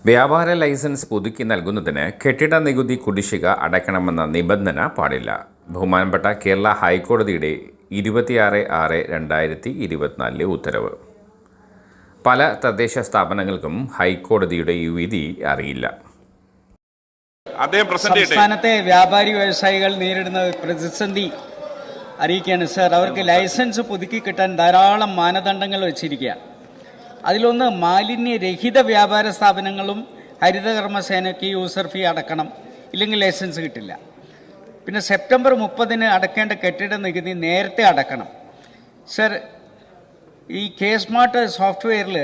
വ്യാപാര ലൈസൻസ് പുതുക്കി നൽകുന്നതിന് കെട്ടിട നികുതി കുടിശ്ശിക അടയ്ക്കണമെന്ന നിബന്ധന പാടില്ല. ബഹുമാനപ്പെട്ട കേരള ഹൈക്കോടതിയുടെ 26/6/2024 ഉത്തരവ്. പല തദ്ദേശ സ്ഥാപനങ്ങൾക്കും ഹൈക്കോടതിയുടെ ഈ വിധി അറിയില്ല. സംസ്ഥാനത്തെ വ്യാപാരി വ്യവസായികൾ നേരിടുന്ന പ്രതിസന്ധി അറിയിക്കുകയാണ് സർ. അവർക്ക് ലൈസൻസ് പുതുക്കി കിട്ടാൻ ധാരാളം മാനദണ്ഡങ്ങൾ വെച്ചിരിക്കുക. അതിലൊന്ന്, മാലിന്യരഹിത വ്യാപാര സ്ഥാപനങ്ങളും ഹരിതകർമ്മസേനയ്ക്ക് യൂസർ ഫീ അടക്കണം, ഇല്ലെങ്കിൽ ലൈസൻസ് കിട്ടില്ല. പിന്നെ സെപ്റ്റംബർ 30 അടക്കേണ്ട കെട്ടിട നികുതി നേരത്തെ അടക്കണം. സർ, ഈ സ്മാർട്ട് സോഫ്റ്റ്വെയറിൽ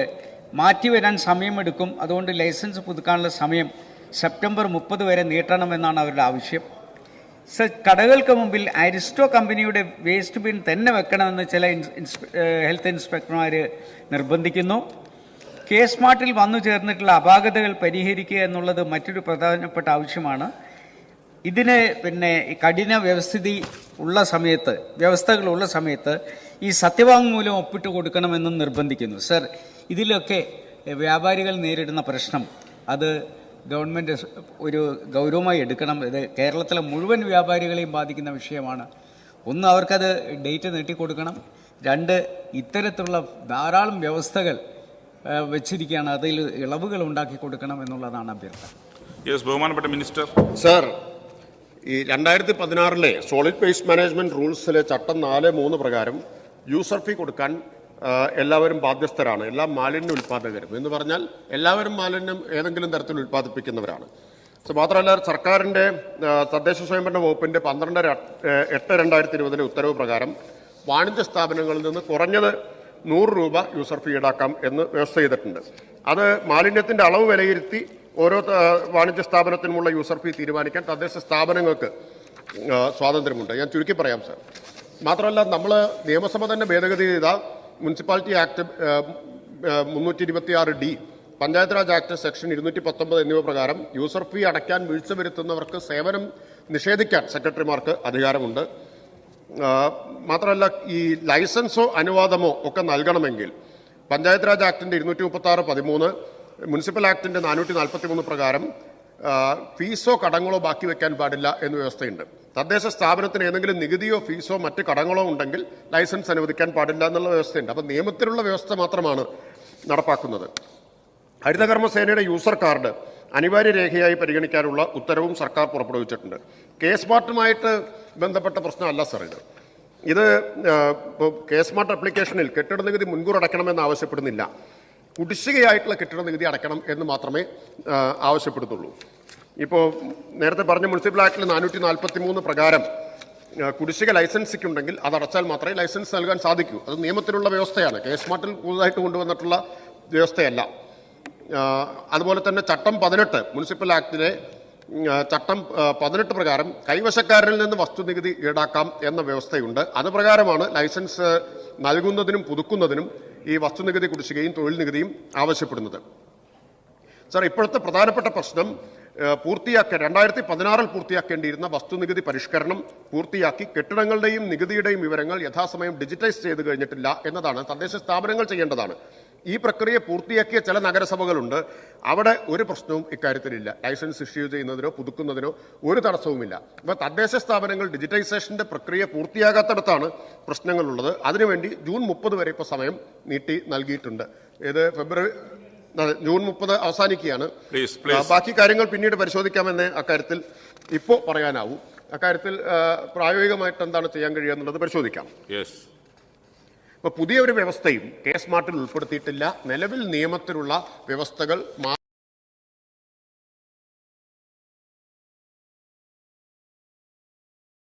മാറ്റിവരാൻ സമയമെടുക്കും. അതുകൊണ്ട് ലൈസൻസ് പുതുക്കാനുള്ള സമയം സെപ്റ്റംബർ 30 വരെ നീട്ടണമെന്നാണ് അവരുടെ ആവശ്യം. സർ, കടകൾക്ക് മുമ്പിൽ അരിസ്റ്റോ കമ്പനിയുടെ വേസ്റ്റ് ബിൻ തന്നെ വെക്കണമെന്ന് ചില ഹെൽത്ത് ഇൻസ്പെക്ടർമാർ നിർബന്ധിക്കുന്നു. സ്മാർട്ടിൽ വന്നു ചേർന്നിട്ടുള്ള അപാകതകൾ പരിഹരിക്കുക എന്നുള്ളത് മറ്റൊരു പ്രധാനപ്പെട്ട ആവശ്യമാണ്. ഇതിന് കഠിന വ്യവസ്ഥകളുള്ള സമയത്ത് ഈ സത്യവാങ്മൂലം ഒപ്പിട്ട് കൊടുക്കണമെന്നും നിർബന്ധിക്കുന്നു. സർ, ഇതിലൊക്കെ വ്യാപാരികൾ നേരിടുന്ന പ്രശ്നം അത് ഗവൺമെൻറ് ഒരു ഗൗരവമായി എടുക്കണം. ഇത് കേരളത്തിലെ മുഴുവൻ വ്യാപാരികളെയും ബാധിക്കുന്ന വിഷയമാണ്. ഒന്ന്, അവർക്കത് ഡേറ്റ് നീട്ടിക്കൊടുക്കണം. രണ്ട്, ഇത്തരത്തിലുള്ള ധാരാളം വ്യവസ്ഥകൾ വെച്ചിരിക്കുകയാണ്, അതിൽ ഇളവുകൾ ഉണ്ടാക്കി കൊടുക്കണം എന്നുള്ളതാണ് അഭ്യർത്ഥന. ബഹുമാനപ്പെട്ട മിനിസ്റ്റർ. സർ, ഈ 2016 സോളിഡ് വേസ്റ്റ് മാനേജ്മെന്റ് റൂൾസിലെ ചട്ടം 4(3) പ്രകാരം യൂസർ ഫീ കൊടുക്കാൻ എല്ലാവരും ബാധ്യസ്ഥരാണ്, എല്ലാ മാലിന്യ ഉൽപ്പാദകരും. എന്ന് പറഞ്ഞാൽ എല്ലാവരും മാലിന്യം ഏതെങ്കിലും തരത്തിൽ ഉൽപ്പാദിപ്പിക്കുന്നവരാണ്. മാത്രമല്ല, സർക്കാരിൻ്റെ തദ്ദേശ സ്വയംഭരണ വകുപ്പിൻ്റെ 12/8/2020 ഉത്തരവ് പ്രകാരം വാണിജ്യ സ്ഥാപനങ്ങളിൽ നിന്ന് കുറഞ്ഞത് 100 രൂപ യൂസർ ഫീ ഈടാക്കാം എന്ന് വ്യവസ്ഥ ചെയ്തിട്ടുണ്ട്. അത് മാലിന്യത്തിൻ്റെ അളവ് വിലയിരുത്തി ഓരോ വാണിജ്യ സ്ഥാപനത്തിനുമുള്ള യൂസർ ഫീ തീരുമാനിക്കാൻ തദ്ദേശ സ്ഥാപനങ്ങൾക്ക് സ്വാതന്ത്ര്യമുണ്ട്. ഞാൻ ചുരുക്കി പറയാം സർ. മാത്രമല്ല, നമ്മൾ നിയമസഭ തന്നെ ഭേദഗതി ചെയ്ത municipality act 326D, panchayat Raj act section 219 എന്നിവ പ്രകാരം യൂസർ ഫീ അടയ്ക്കാൻ വീഴ്ച വരുത്തുന്നവർക്ക് സേവനം നിഷേധിക്കാൻ സെക്രട്ടറിമാർക്ക് അധികാരമുണ്ട്. മാത്രമല്ല, ഈ ലൈസൻസോ അനുവാദമോ ഒക്കെ നൽകണമെങ്കിൽ പഞ്ചായത്ത് രാജ് ആക്ടിൻ്റെ 236(13), മുനിസിപ്പൽ ആക്ടിൻ്റെ 443 പ്രകാരം ഫീസോ കടങ്ങളോ ബാക്കി വെക്കാൻ പാടില്ല എന്ന് വ്യവസ്ഥയുണ്ട്. തദ്ദേശ സ്ഥാപനത്തിന് ഏതെങ്കിലും നികുതിയോ ഫീസോ മറ്റ് കടങ്ങളോ ഉണ്ടെങ്കിൽ ലൈസൻസ് അനുവദിക്കാൻ പാടില്ല എന്നുള്ള വ്യവസ്ഥയുണ്ട്. അപ്പം നിയമത്തിലുള്ള വ്യവസ്ഥ മാത്രമാണ് നടപ്പാക്കുന്നത്. ഹരിതകർമ്മസേനയുടെ യൂസർ കാർഡ് അനിവാര്യ രേഖയായി പരിഗണിക്കാനുള്ള ഉത്തരവും സർക്കാർ പുറപ്പെടുവിച്ചിട്ടുണ്ട്. സ്മാർട്ടുമായിട്ട് ബന്ധപ്പെട്ട പ്രശ്നമല്ല സർ ഇത്. സ്മാർട്ട് ആപ്ലിക്കേഷനിൽ കെട്ടിട നികുതി മുൻകൂർ അടയ്ക്കണമെന്ന് ആവശ്യപ്പെടുന്നില്ല. കുടിശ്ശികയായിട്ടുള്ള കെട്ടിട നികുതി അടയ്ക്കണം എന്ന് മാത്രമേ ആവശ്യപ്പെടുന്നുള്ളൂ. ഇപ്പോൾ നേരത്തെ പറഞ്ഞ മുനിസിപ്പൽ ആക്ടിൽ 443 പ്രകാരം കുടിശ്ശിക ലൈസൻസിക്കുണ്ടെങ്കിൽ അതടച്ചാൽ മാത്രമേ ലൈസൻസ് നൽകാൻ സാധിക്കൂ. അത് നിയമത്തിലുള്ള വ്യവസ്ഥയാണ്, സ്മാർട്ടിൽ പുതുതായിട്ട് കൊണ്ടുവന്നിട്ടുള്ള വ്യവസ്ഥയല്ല. അതുപോലെ തന്നെ ചട്ടം 18, മുനിസിപ്പൽ ആക്ടിലെ ചട്ടം 18 പ്രകാരം കൈവശക്കാരനിൽ നിന്ന് വസ്തുനികുതി ഈടാക്കാം എന്ന വ്യവസ്ഥയുണ്ട്. അത് പ്രകാരമാണ് ലൈസൻസ് നൽകുന്നതിനും പുതുക്കുന്നതിനും ഈ വസ്തുനികുതി കുടിശ്ശികയും തൊഴിൽ നികുതിയും ആവശ്യപ്പെടുന്നത്. സാർ, ഇപ്പോഴത്തെ പ്രധാനപ്പെട്ട പ്രശ്നം 2016 പൂർത്തിയാക്കേണ്ടിയിരുന്ന വസ്തുനികുതി പരിഷ്കരണം പൂർത്തിയാക്കി കെട്ടിടങ്ങളുടെയും നികുതിയുടെയും വിവരങ്ങൾ യഥാസമയം ഡിജിറ്റൈസ് ചെയ്ത് കഴിഞ്ഞിട്ടില്ല എന്നതാണ്. തദ്ദേശ സ്ഥാപനങ്ങൾ ചെയ്യേണ്ടതാണ്. ഈ പ്രക്രിയ പൂർത്തിയാക്കിയ ചില നഗരസഭകളുണ്ട്. അവിടെ ഒരു പ്രശ്നവും ഇക്കാര്യത്തിലില്ല. ലൈസൻസ് ഇഷ്യൂ ചെയ്യുന്നതിനോ പുതുക്കുന്നതിനോ ഒരു തടസ്സവുമില്ല. അപ്പോൾ തദ്ദേശ സ്ഥാപനങ്ങൾ ഡിജിറ്റൈസേഷന്റെ പ്രക്രിയ പൂർത്തിയാകാത്തടത്താണ് പ്രശ്നങ്ങളുള്ളത്. അതിനുവേണ്ടി ജൂൺ 30 വരെ ഇപ്പോൾ സമയം നീട്ടി നൽകിയിട്ടുണ്ട്. ജൂൺ 30 അവസാനിക്കുകയാണ്. ബാക്കി കാര്യങ്ങൾ പിന്നീട് പരിശോധിക്കാമെന്ന് അക്കാര്യത്തിൽ ഇപ്പോൾ പറയാനാവൂ. അക്കാര്യത്തിൽ പ്രായോഗികമായിട്ട് എന്താണ് ചെയ്യാൻ കഴിയുക എന്നുള്ളത് പരിശോധിക്കാം. പുതിയ ഒരു വ്യവസ്ഥയും സ്മാർട്ടിൽ ഉൾപ്പെടുത്തിയിട്ടില്ല. നിലവിൽ നിയമത്തിലുള്ള വ്യവസ്ഥകൾ